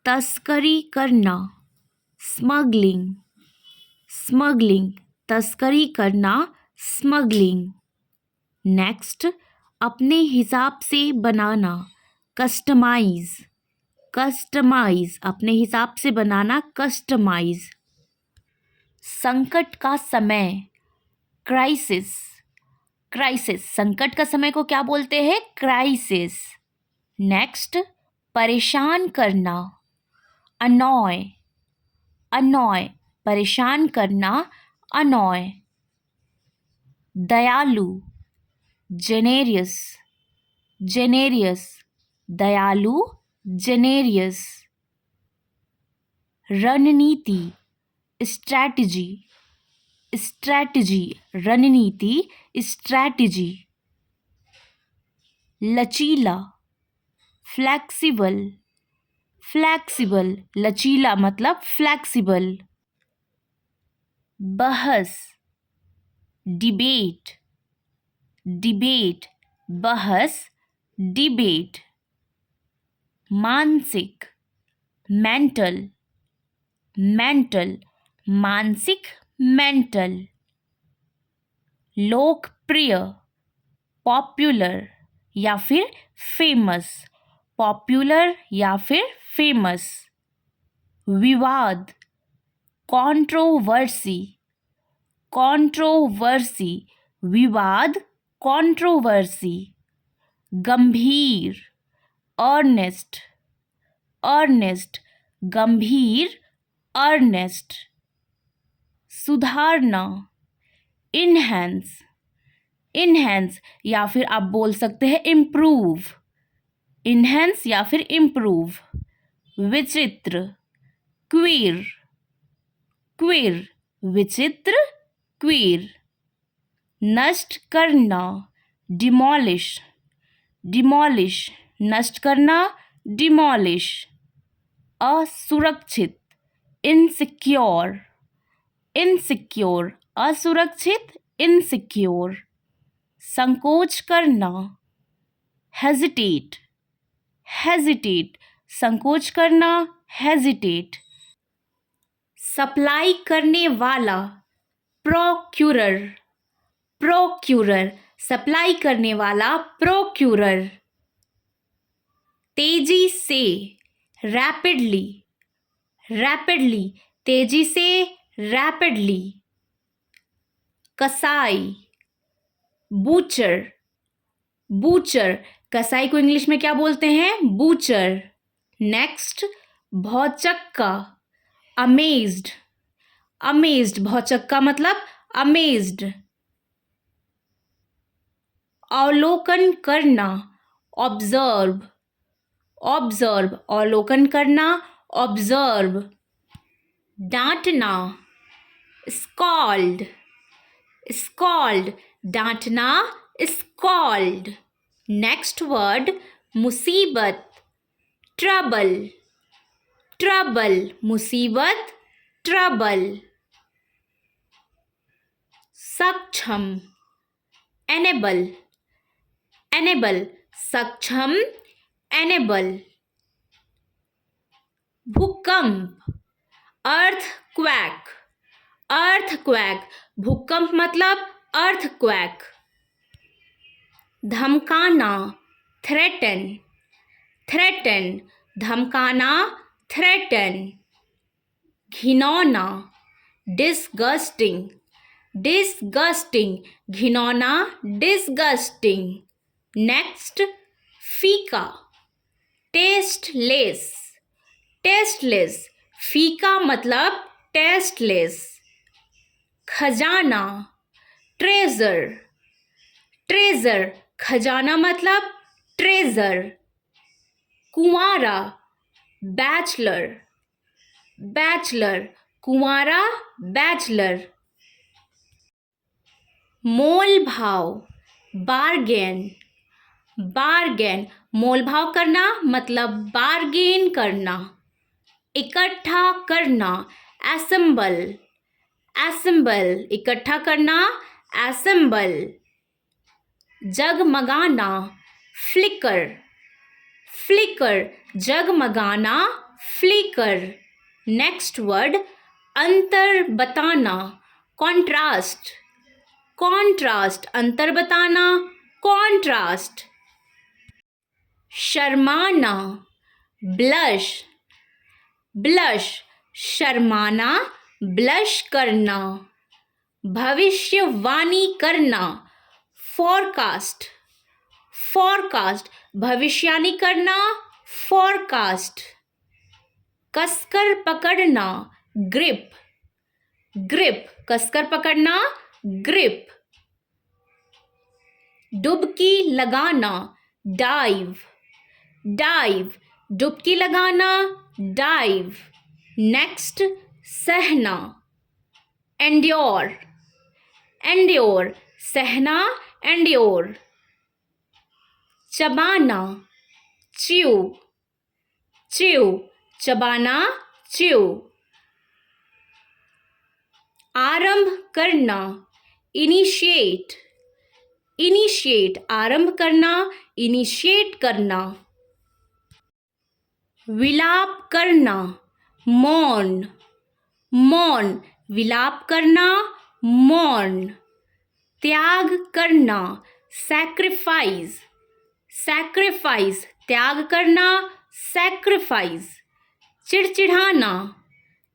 तस्करी करना, smuggling, smuggling, तस्करी करना, स्मगलिंग। नेक्स्ट, अपने हिसाब से बनाना, कस्टमाइज, कस्टमाइज, अपने हिसाब से बनाना, कस्टमाइज। संकट का समय, क्राइसिस, क्राइसिस, संकट का समय को क्या बोलते हैं? क्राइसिस। नेक्स्ट, परेशान करना, अनॉय, अनॉय, परेशान करना, अनॉय। दयालु, जेनेरियस, जेनेरियस, दयालु, जेनेरियस। रणनीति, स्ट्रैटेजी, स्ट्रैटेजी, रणनीति, स्ट्रैटेजी। लचीला, फ्लैक्सिबल, फ्लैक्सिबल, लचीला मतलब फ्लैक्सिबल। बहस, डिबेट, डिबेट, बहस, डिबेट। मानसिक, मेंटल, मेंटल, मानसिक, मेंटल। लोकप्रिय, पॉपुलर या फिर फेमस, पॉपुलर या फिर फेमस। विवाद, कंट्रोवर्सी, कंट्रोवर्सी, विवाद, कंट्रोवर्सी। गंभीर, अर्नेस्ट, अर्नेस्ट, गंभीर, अर्नेस्ट। सुधारना, इनहैंस, इनहैंस या फिर आप बोल सकते हैं इम्प्रूव, इनहैंस या फिर इम्प्रूव। विचित्र, क्वीर, क्वीर, विचित्र, क्वीर। नष्ट करना, डिमोलिश, डिमोलिश, नष्ट करना, डिमोलिश। असुरक्षित, इनसिक्योर, इनसिक्योर, असुरक्षित, इनसिक्योर। संकोच करना, हेजिटेट, हेजिटेट, संकोच करना, हेजिटेट। सप्लाई करने वाला, प्रोक्यूरर, प्रोक्यूरर, सप्लाई करने वाला, प्रोक्यूरर। तेजी से, रैपिडली, रैपिडली, तेजी से, रैपिडली। कसाई, बूचर, बूचर, कसाई को इंग्लिश में क्या बोलते हैं? बूचर। नेक्स्ट, भौचक्का, अमेज्ड, अमेज्ड, भौचक्का मतलब अमेज्ड। अवलोकन करना, ऑब्जर्व, ऑब्जर्व, अवलोकन करना, ऑब्जर्व। डांटना, स्कॉल्ड, स्कॉल्ड, डांटना, स्कॉल्ड। नेक्स्ट वर्ड, मुसीबत, ट्रबल, ट्रबल, मुसीबत, ट्रबल। सक्षम, एनेबल, एनेबल, सक्षम, एनेबल। भूकंप, अर्थक्वैक, अर्थक्वैक, भूकंप मतलब अर्थक्वैक। धमकाना, थ्रेटन, थ्रेटन, धमकाना, थ्रेटन। घिनौना, डिस्गस्टिंग, डिस्गस्टिंग, घिनौना, डिस्गस्टिंग। नेक्स्ट, फीका, टेस्टलेस, टेस्टलेस, फीका मतलब टेस्टलेस। खजाना, ट्रेजर, ट्रेजर, खजाना मतलब ट्रेजर। कुंवारा, बैचलर, बैचलर, कुंवारा, बैचलर। मोल भाव, बार्गेन, बार्गेन, मोल भाव करना मतलब बार्गेन करना। इकट्ठा करना, असेंबल, असेंबल, इकट्ठा करना, असेंबल। जगमगाना, फ्लिकर, फ्लिकर, जगमगाना, फ्लिकर। नेक्स्ट वर्ड अंतर बताना, कॉन्ट्रास्ट। कॉन्ट्रास्ट, अंतर बताना, कॉन्ट्रास्ट। शर्माना, ब्लश। ब्लश, शर्माना, ब्लश करना। भविष्यवाणी करना, फोरकास्ट। फोरकास्ट, भविष्यवाणी करना, फोरकास्ट। कसकर पकड़ना, ग्रिप। ग्रिप, कसकर पकड़ना, ग्रिप। डुबकी लगाना, डाइव। डाइव, डुबकी लगाना, डाइव। नेक्स्ट सहना, एंड्योर। एंड्योर, सहना, एंड्योर। चबाना, च्यू। च्यू, चबाना, च्यू। आरंभ करना, इनिशिएट। इनिशिएट, आरंभ करना, इनिशिएट करना। विलाप करना, मौन। मौन, विलाप करना, मौन। त्याग करना, सैक्रिफाइस। सैक्रिफाइस, त्याग करना, सैक्रिफाइस। चिड़चिड़ाना,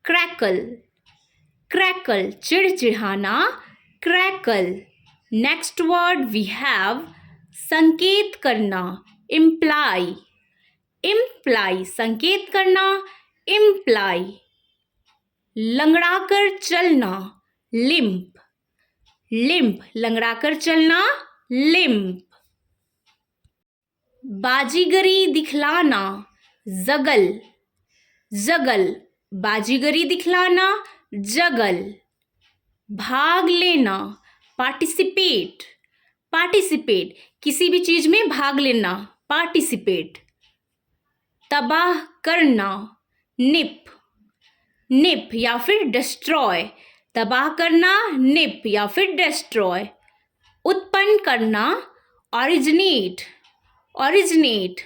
क्रैकल। क्रैकल, चिड़चिड़ाना, crackle. Next word we have संकेत करना, इम्प्लाई। इम्प्लाई, संकेत करना, इम्प्लाई। लंगड़ाकर चलना, लिम्प। लिम्प, लंगड़ाकर चलना, लिम्प। बाजीगरी दिखलाना, जगल। जगल, बाजीगरी दिखलाना, जगल। भाग लेना, पार्टिसिपेट। पार्टिसिपेट, किसी भी चीज में भाग लेना, पार्टिसिपेट। तबाह करना, निप। निप या फिर डिस्ट्रॉय, तबाह करना, निप या फिर डिस्ट्रॉय। उत्पन्न करना, ओरिजिनेट। ओरिजिनेट,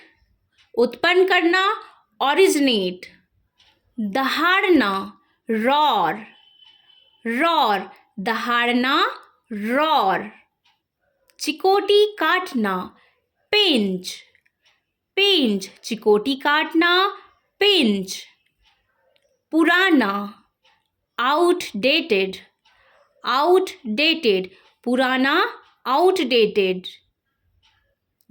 उत्पन्न करना, ओरिजिनेट। दहाड़ना, रॉर। रॉर, दहाड़ना, रॉर। चिकोटी काटना, पिंच। पिंच, चिकोटी काटना, पिंच। पुराना, आउटडेटेड। आउटडेटेड, पुराना, आउटडेटेड।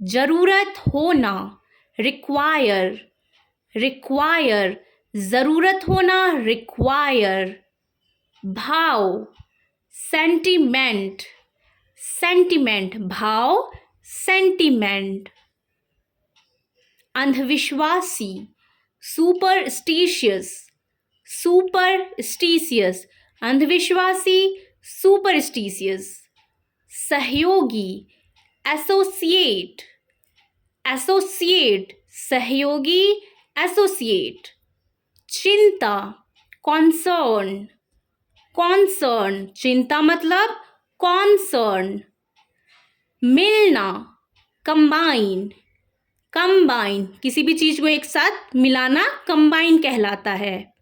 जरूरत होना, रिक्वायर। रिक्वायर, जरूरत होना, रिक्वायर। भाव, सेंटिमेंट। सेंटिमेंट, भाव, सेंटिमेंट। अंधविश्वासी, सुपरस्टिशियस। सुपरस्टिशियस, अंधविश्वासी, सुपरस्टिशियस। सहयोगी, एसोसिएट। एसोसिएट, सहयोगी, एसोसिएट। चिंता, कॉन्सर्न। कॉन्सर्न, चिंता मतलब कॉन्सर्न। मिलना, कंबाइन। कंबाइन, किसी भी चीज को एक साथ मिलाना कंबाइन कहलाता है।